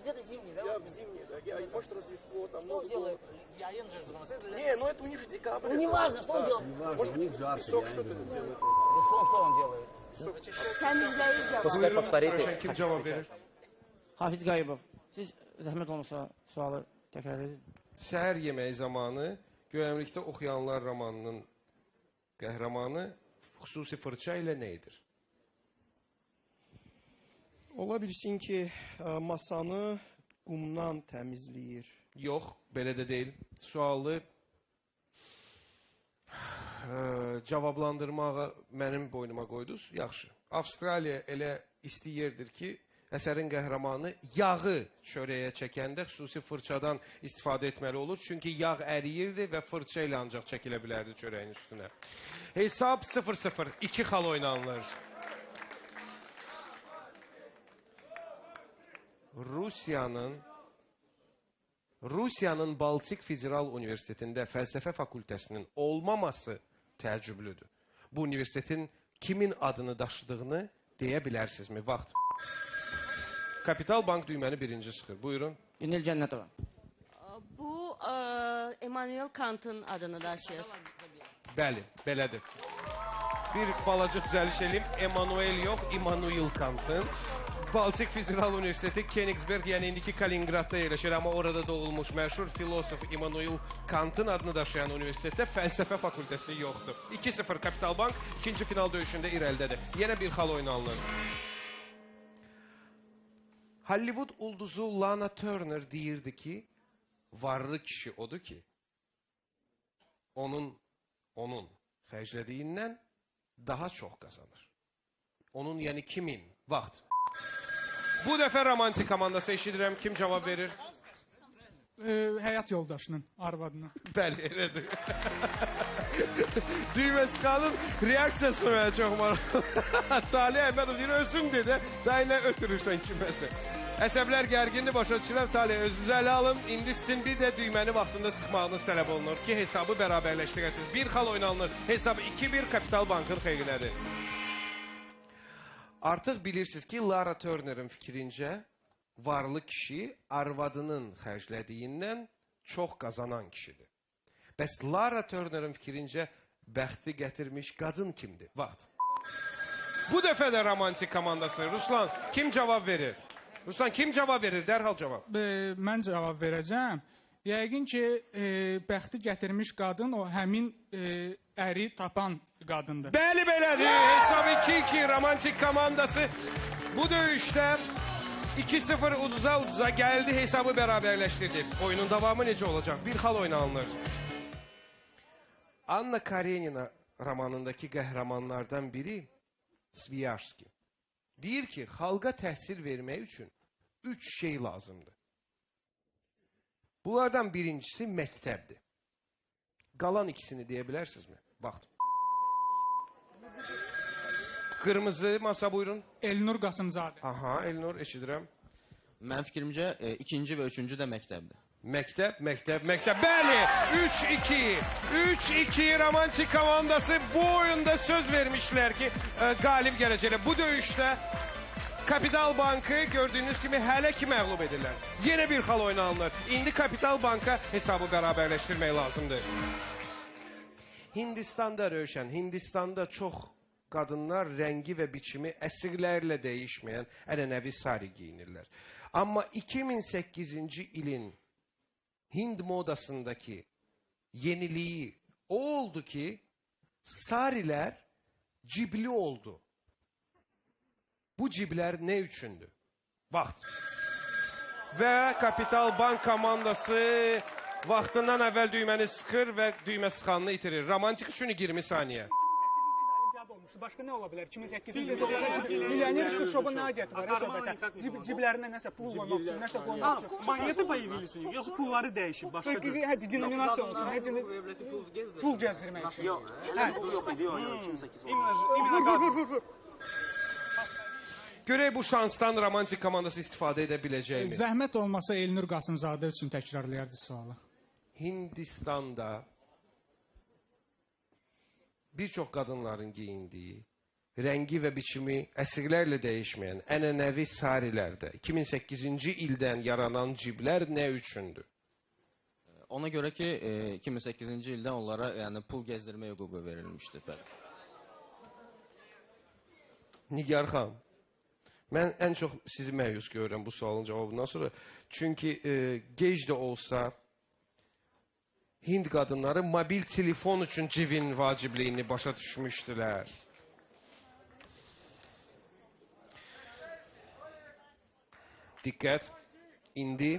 Где-то зимний, да? Я в зимний, да. Может, Рождество, там много. Что делает? Не, ну это у них же декабрь. Ну, неважно, что он делает. Может, у них жарко. Песок что-то делает. Что он делает? Pускай повторит. Kim cevap verir? Hafiz Qayıbov, siz zəhmət olmasa sualı təkrar edin. Səhər yeməyi zamanı Göyəmlikdə oxuyanlar romanının qəhrəmanı xüsusi fırça ilə nə edir? Ola bilsin ki, masanı qumdan təmizləyir. Yox, belə də deyil. Sualı cavablandırmağa mənim boynuma qoydunuz. Yaxşı. Avstraliya elə isti yerdir ki, əsərin qəhrəmanı yağı çörəyə çəkəndə xüsusi fırçadan istifadə etməli olur. Çünki yağ əriyirdi və fırça ilə ancaq çəkilə bilərdi çörəyin üstünə. Hesab 0-0. 2 xal oynanılır. Rusiyanın Baltik Federal Universitetində fəlsəfə fakültəsinin olmaması təəccüblüdür. Bu universitetin kimin adını daşıdığını deyə bilərsinizmi? Vaxt. Kapital Bank düyməni birinci sıxır. Buyurun. Günel Cənnətova. Bu Immanuel Kant'ın adını daşıyır. Bəli, belədir. Bir balaca düzəliş eləyim. Emmanuel yox, Immanuel Kant'ın. Baltik Federal Universiteti Königsberg, yəni indiki Kaliningradda yerləşir, amma orada doğulmuş məşhur filosof Immanuel Kant'ın adını daşıyan universitetdə fəlsəfə fakültəsi yoxdur. 2-0 Kapital Bank ikinci final döyüşündə irəlidədir. Yenə bir xal oynanılır. Hollywood ulduzu Lana Turner deyirdi ki, varlı kişi odur ki, onun xərclədiyindən daha çox qazanır. Onun, yəni kimin? Vaxt. Bu dəfə romantik komandası eşidirəm. Kim cavab verir? Həyat yoldaşının, arvadının. Bəli, elədir. Düymə Sıxanın reaksiyası mənə çox maraqlı. Talih Əhmədov deyir, özün dedi, daha nə ötürürsən kiməsə. Əsəblər gərginli başa düşürəm. Talih, özünüzü ələ alın. İndi sizin bir də düyməni vaxtında sıxmağınız tələb olunur ki, hesabı bərabərləşdirəsiniz. Bir xal oynanılır. Hesab 2-1 Kapital Bankın xeyrinədir. Artıq bilirsiniz ki, Lara Turner'ın fikrincə, varlı kişi arvadının xərclədiyindən çox qazanan kişidir. Bəs Lara Turner'ın fikrincə, bəxti gətirmiş qadın kimdir? Vaxt. Bu dəfə də romantik komandası. Ruslan, kim cavab verir? Ruslan, kim cavab verir? Dərhal cavab. Mən cavab verəcəm. Yəqin ki, bəxti gətirmiş qadın o həmin əri tapan qadındır. Bəli, belədir. Hesab 2-2 romantik komandası bu döyüşdə 2-0 uduza gəldi, hesabı bərabərləşdirdi. Oyunun davamı necə olacaq? Bir xal oynanılır. Anna Karenina romanındakı qəhrəmanlardan biri Sviyaşski. Deyir ki, xalqa təhsil vermək üçün 3 şey lazımdır. Bunlardan birincisi məktəbdir. Qalan ikisini deyə bilərsinizmi? Vaxt. Qırmızı masa buyurun. Elnur Qasımzadə. Aha, Elnur eşidirəm. Mənim fikrimcə ikinci və üçüncü də məktəbdir. Məktəb. Bəli, 3-2. 3-2 romantik komandası bu oyunda söz vermişlər ki, qalib gələcəklər. Bu döyüşdə Kapital Bankı gördüyünüz kimi hələ ki məğlub edirlər. Yenə bir xal oynanılır. İndi Kapital Banka hesabı bərabərləşdirmək lazımdır. Hindistanda Rövşən, Hindistanda çox qadınlar rəngi və biçimi əsrlərlə dəyişməyən ənənəvi sari giyinirlər. Amma 2008-ci ilin Hind modasındakı yeniliyi o oldu ki, sarilər cibli oldu. Bu ciblər nə üçündür? Vaxt. Və Kapital Bank komandası vaxtından əvvəl düyməni sıxır və düymə sıxanını itirir. Romantik üçün 20 saniyə. Başqa nə ola bilər? 2008-ci ildə milyoner şoba nə aidiyyəti var? Ciblərində nəsə pul qoymaq üçün, nəsə qoymaq üçün. Moneta появились, yoxsa pulları dəyişib, başqa cür. Hə, denominasiya olsun, pul gəzdirmək üçün. Yox, yox, Görək bu şansdan romantik komandası istifadə edə biləcəkmi? Zəhmət olmasa Elnur Qasımzadə üçün təkrarlayardı sualı. Hindistanda bir çox qadınların giyindiyi, rəngi və biçimi əsrlərlə dəyişməyən ənənəvi sarilərdə 2008-ci ildən yaranan ciblər nə üçündür? Ona görə ki, 2008-ci ildən onlara pul gəzdirmə hüququ verilmişdir. Nigar xanım, mən ən çox sizi məyus görürəm bu sualın cavabından sonra. Çünki gec də olsa Hind qadınları mobil telefon üçün cibin vacibliyini başa düşmüşdülər. Diqqət, indi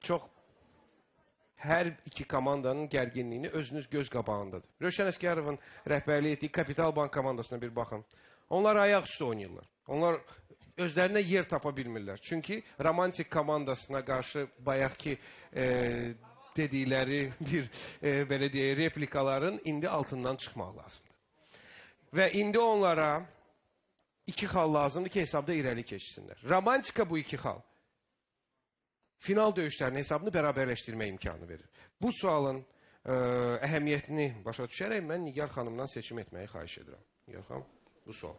çox hər iki komandanın gərginliyini özünüz göz qabağındadır. Rövşən Əsgərovun rəhbərlik etdiyi Kapital Bank komandasına bir baxın. Onlar ayaq üstü oynayırlar. Onlar özlərinə yer tapa bilmirlər. Çünki romantik komandasına qarşı bayaqki dedikləri bir belə deyək, replikaların indi altından çıxmaq lazımdır. Və indi onlara 2 xal lazımdır ki, hesabda irəli keçsinlər. Romantika bu 2 xal final döyüşlərinin hesabını bərabərləşdirmə imkanı verir. Bu sualın əhəmiyyətini başa düşərək mən Nigar xanımdan seçim etməyi xahiş edirəm. Nigar xanım, bu sual.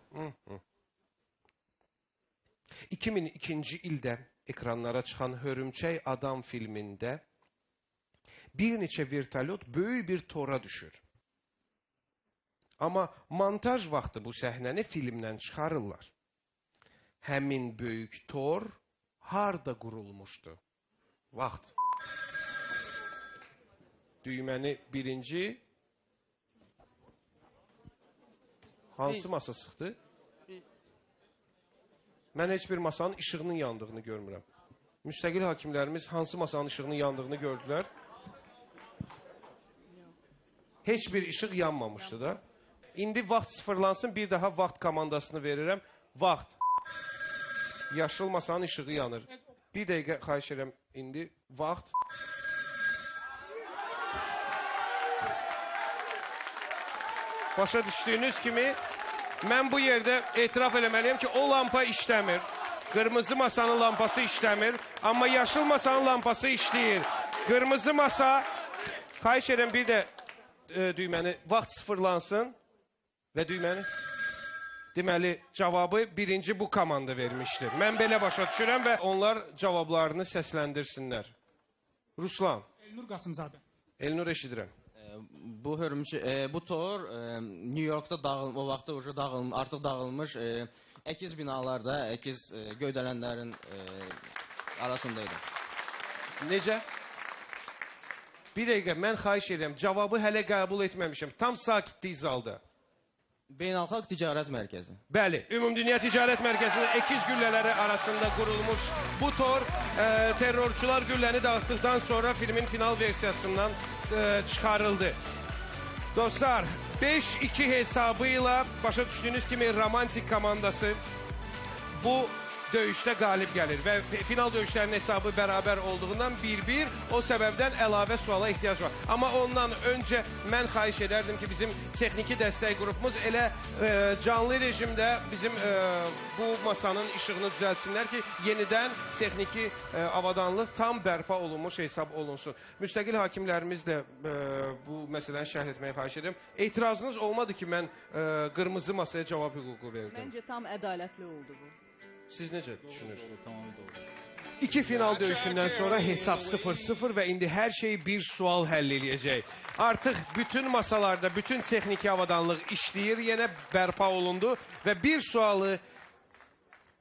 2002-ci ildə ekranlara çıxan Hörümçək Adam filmində bir neçə vertolyot böyük bir tora düşür. Amma montaj vaxtı bu səhnəni filmdən çıxarırlar. həmin böyük tor harda qurulmuşdu? Vaxt. Düyməni birinci hansı masa sıxdı? Mən heç bir masanın işığının yandığını görmürəm. Müstəqil hakimlərimiz hansı masanın işığının yandığını gördülər? Heç bir işıq yanmamışdı da. İndi vaxt sıfırlansın, bir daha vaxt komandasını verirəm. Vaxt. Yaşıl masanın işığı yanır. Bir dəqiqə xahiş edirəm indi. Vaxt. Başa düşdüyünüz kimi, mən bu yerdə etiraf eləməliyəm ki, o lampa işləmir. Qırmızı masanın lampası işləmir. Amma yaşıl masanın lampası işləyir. Qırmızı masa, xahiş edirəm bir də düyməni, vaxt sıfırlansın və düyməni, deməli, cavabı birinci bu komanda vermişdir. Mən belə başa düşürəm və onlar cavablarını səsləndirsinlər. Ruslan. Elnur Qasımzadə. Elnur eşidirəm. Bu tor New York'da o vaxtda artıq dağılmış əkiz binalarda, əkiz göydələnlərin arasındaydı. Necə? Bir dəqiqə, mən xahiş edirəm, cavabı hələ qəbul etməmişəm. Tam sakitlik zalda. Beynəlxalq Ticarət Mərkəzi. Bəli, Ümumdünya Ticarət Mərkəzinin əkiz güllələri arasında qurulmuş bu tor terrorçular gülləni dağıtdıqdan sonra filmin final versiyasından çıxarıldı. Dostlar, 5-2 hesabıyla başa düşdüyünüz kimi romantik komandası bu döyüşdə qalib gəlir və final döyüşlərinin hesabı bərabər olduğundan 1-1, o səbəbdən əlavə suala ehtiyac var. Amma ondan öncə mən xahiş edərdim ki, bizim texniki dəstək qrupumuz elə canlı rejimdə bizim bu masanın işığını düzəltsinlər ki, yenidən texniki avadanlıq tam bərpa olunmuş hesab olunsun. Müstəqil hakimlərimiz də bu məsələni şərh etməyi xahiş edirəm. Etirazınız olmadı ki, mən qırmızı masaya cavab hüququ verdim. Məncə tam ədalətli oldu bu. Siz necə düşünürsünüz? İki final döyüşündən sonra hesab 0-0 və indi hər şey bir sual həll eləyəcək. Artıq bütün masalarda, bütün texniki avadanlıq işləyir, yenə bərpa olundu və bir sualı,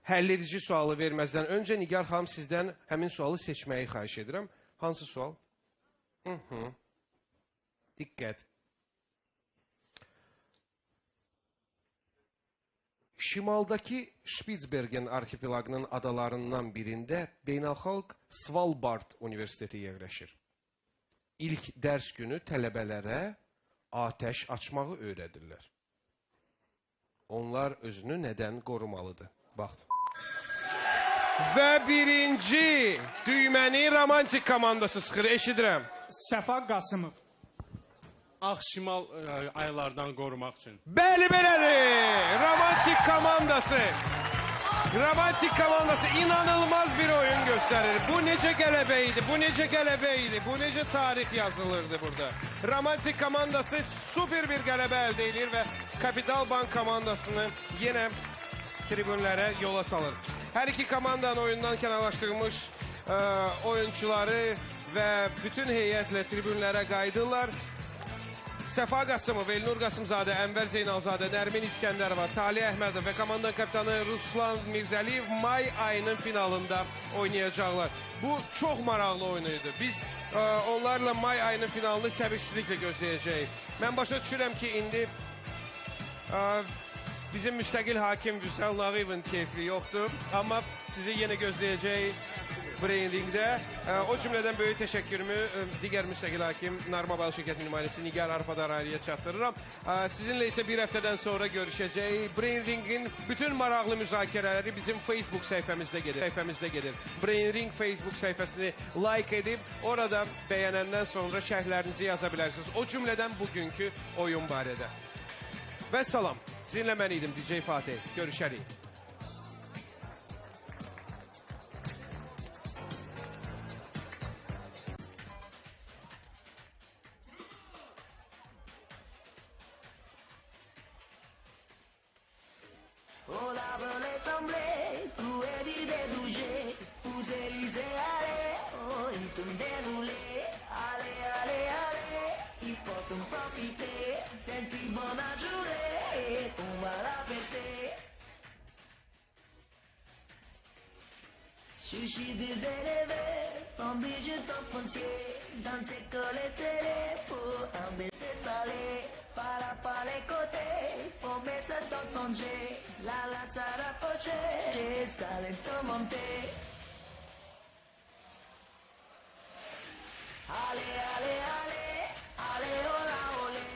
həll edici sualı verməzdən öncə Nigar xanım sizdən həmin sualı seçməyi xahiş edirəm. Hansı sual? Diqqət. Şimaldakı Spitsbergen arxipelagının adalarından birində Beynəlxalq Svalbard Universiteti yerləşir. İlk dərs günü tələbələrə atəş açmağı öyrədirlər. Onlar özünü nədən qorumalıdır? Vaxt. Və birinci düyməni romantik komandası sıxır, eşidirəm. Səfa Qasımov. Ağ şimal aylardan qorumaq üçün. Bəli, belədir. Romantik komandası. Romantik komandası inanılmaz bir oyun göstərir. Bu necə qələbə idi, bu necə qələbə idi, bu necə tarix yazılırdı burada. Romantik komandası super bir qələbə əldə edir və Kapital Bank komandasını yenə tribünlərə yola salır. Hər iki komandanın oyundan kənarlaşdırılmış oyunçuları və bütün heyətlə tribünlərə qayıdırlar. Səfa Qasımov, Elnur Qasımzadə, Ənvər Zeynalzadə, Nərmin İskəndərova, Talih Əhmədov və komandanın kapitanı Ruslan Mirzəliyev may ayının finalında oynayacaqlar. Bu çox maraqlı oyunuydu. Biz onlarla may ayının finalını səbirsizliklə gözləyəcəyik. Mən başa düşürəm ki, indi bizim müstəqil hakim Vüsal Nağıyevin keyfli yoxdur. Amma sizi yenə gözləyəcəyik Brain Ring'də. O cümlədən böyük təşəkkürümü digər müstəqil hakim Narmabal şirkətinin nümayəndəsi Nigar Arpadaraylıya çatdırıram. Sizinlə isə bir həftədən sonra görüşəcəyik. Brain Ring'in bütün maraqlı müzakirələri bizim Facebook səhifəmizdə gedir. Brain Ring Facebook səhifəsini like edib, orada bəyənəndən sonra şərhlərinizi yaza bilərsiniz. O cümlədən bugünkü oyun barədə. Və salam. Sizinlə mən idim DJ Fatih. Görüşərik. Sushi de dérivé, bambige top foncier, dans ses collets serrés, pour un baiser salé, par les côtés, pour baiser ton congé, la ça rapproché, j'ai salé tout monté. Allez, allez, allez, allez, hola, olé,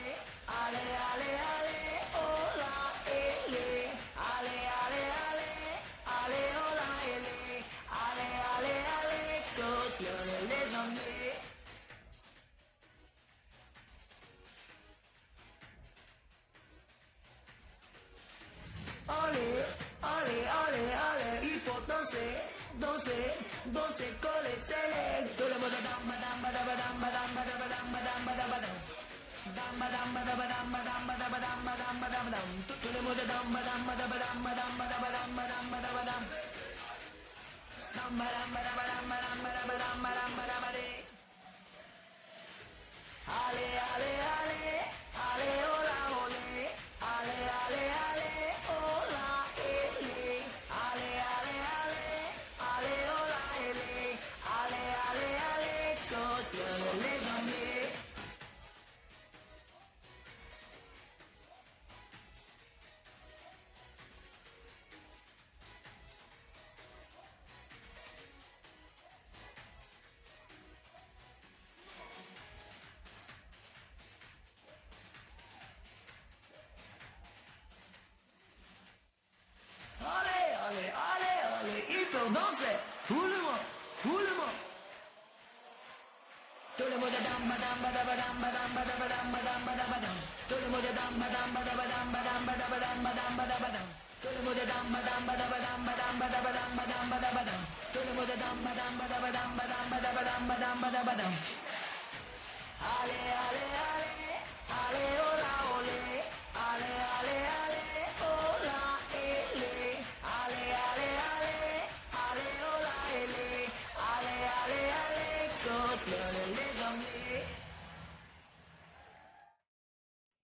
allez, allez, allez, hola, élé, allez, allez, allez, allez, hola, élé, allez, allez, allez, tous les anglais. Allez, allez, allez, allez, il faut danser, danser, danser, coller, serrer. Tout le monde damba, damba, damba, damba, damba, damba, damba, damba, damba, damba. Damba, damba, damba, damba, damba, damba, damba, damba, damba, damba. Tout le monde damba, damba, damba, damba, damba, damba, damba, damba, damba, damba. Damba, damba, damba, damba, damba, damba, damba, damba, damba, dé. Allez, allez, allez, allez, hola, olé. Allez, allez, allez, hola, élé. Allez, allez, allez, allez, hola, élé. Allez, allez, allez, tous les anglais. Allez, allez, allez, allez, il faut danser. Tout le monde, tout le monde. Tout le monde damba, damba, damba, damba, damba, damba, damba, damba, damba, damba. Tout le monde damba, damba, damba, damba, damba, damba, damba, damba, damba, damba. Tout le monde damba, damba, damba, damba, damba, damba, damba, damba, damba, damba. Tout le monde damba, damba, damba, damba, damba, damba, damba, damba, damba, damba. Allez, allez.